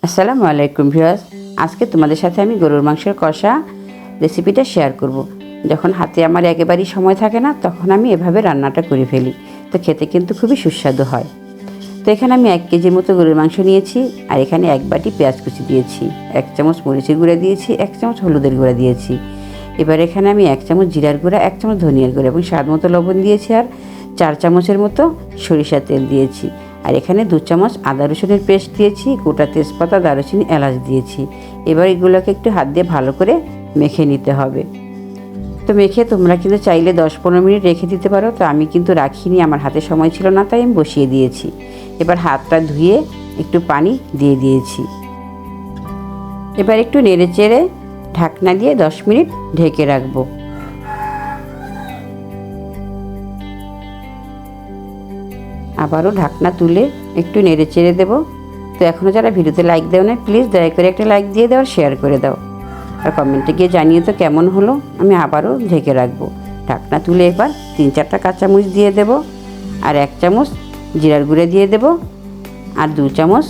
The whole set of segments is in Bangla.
আসসালামু আলাইকুম ভিউয়ার্স। আজকে তোমাদের সাথে আমি গরুর মাংসের কষা রেসিপিটা শেয়ার করব। যখন হাতে আমার একেবারেই সময় থাকে না, তখন আমি এভাবে রান্নাটা করে ফেলি। তো খেতে কিন্তু খুবই সুস্বাদু হয়। তো এখানে আমি 1 কেজির মতো গরুর মাংস নিয়েছি, আর এখানে 1 বাটি পেঁয়াজ কুচি দিয়েছি, 1 চামচ মরিচের গুঁড়া দিয়েছি, 1 চামচ হলুদের গুঁড়া দিয়েছি। এবার এখানে আমি 1 চামচ জিরার গুঁড়া, 1 চামচ ধনিয়ার গুঁড়া এবং স্বাদ মতো লবণ দিয়েছি, আর 4 চামচের মতো সরিষার তেল দিয়েছি। আর এখানে 2 চামচ আদা রসুনের পেস্ট দিয়েছি, গোটা তেজপাতা, দারুচিনি, এলাচ দিয়েছি। এবার এগুলোকে একটু হাত দিয়ে ভালো করে মেখে নিতে হবে। তো মেখে তোমরা কিন্তু চাইলে 10-15 মিনিট রেখে দিতে পারো। তো আমি কিন্তু রাখিনি, আমার হাতে সময় ছিল না, তাই আমি বসিয়ে দিয়েছি। এবার হাতটা ধুয়ে একটু পানি দিয়ে দিয়েছি। এবার একটু নেড়ে চেড়ে ঢাকনা দিয়ে 10 মিনিট ঢেকে রাখবো। আবারও ঢাকনা তুলে একটু নেড়ে চেড়ে দেবো। তো এখনও যারা ভিডিওতে লাইক দেও না, প্লিজ দয়া করে একটা লাইক দিয়ে দাও আর শেয়ার করে দাও। আর কমেন্টে গিয়ে জানিয়ে তো কেমন হলো। আমি আবারও ঢেকে রাখবো। ঢাকনা তুলে এবার 3-4টা কাঁচামরিচ দিয়ে দেবো, আর 1 চামচ জিরার গুঁড়ো দিয়ে দেবো, আর 2 চামচ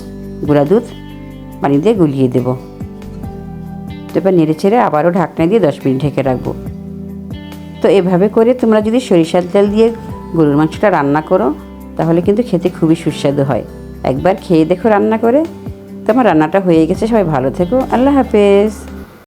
গুঁড়া দুধ পানি দিয়ে গুলিয়ে দেবো। তো এবার নেড়ে ছেড়ে আবারও ঢাকনা দিয়ে 10 মিনিট ঢেকে রাখবো। তো এভাবে করে তোমরা যদি সরিষার তেল দিয়ে গরুর মাংসটা রান্না করো, তাহলে কিন্তু খেতে খুবই সুস্বাদু হয়। একবার খেয়ে দেখো রান্না করে। তো আমার রান্নাটা হয়ে গেছে। সবাই ভালো থেকো। আল্লাহ হাফেজ।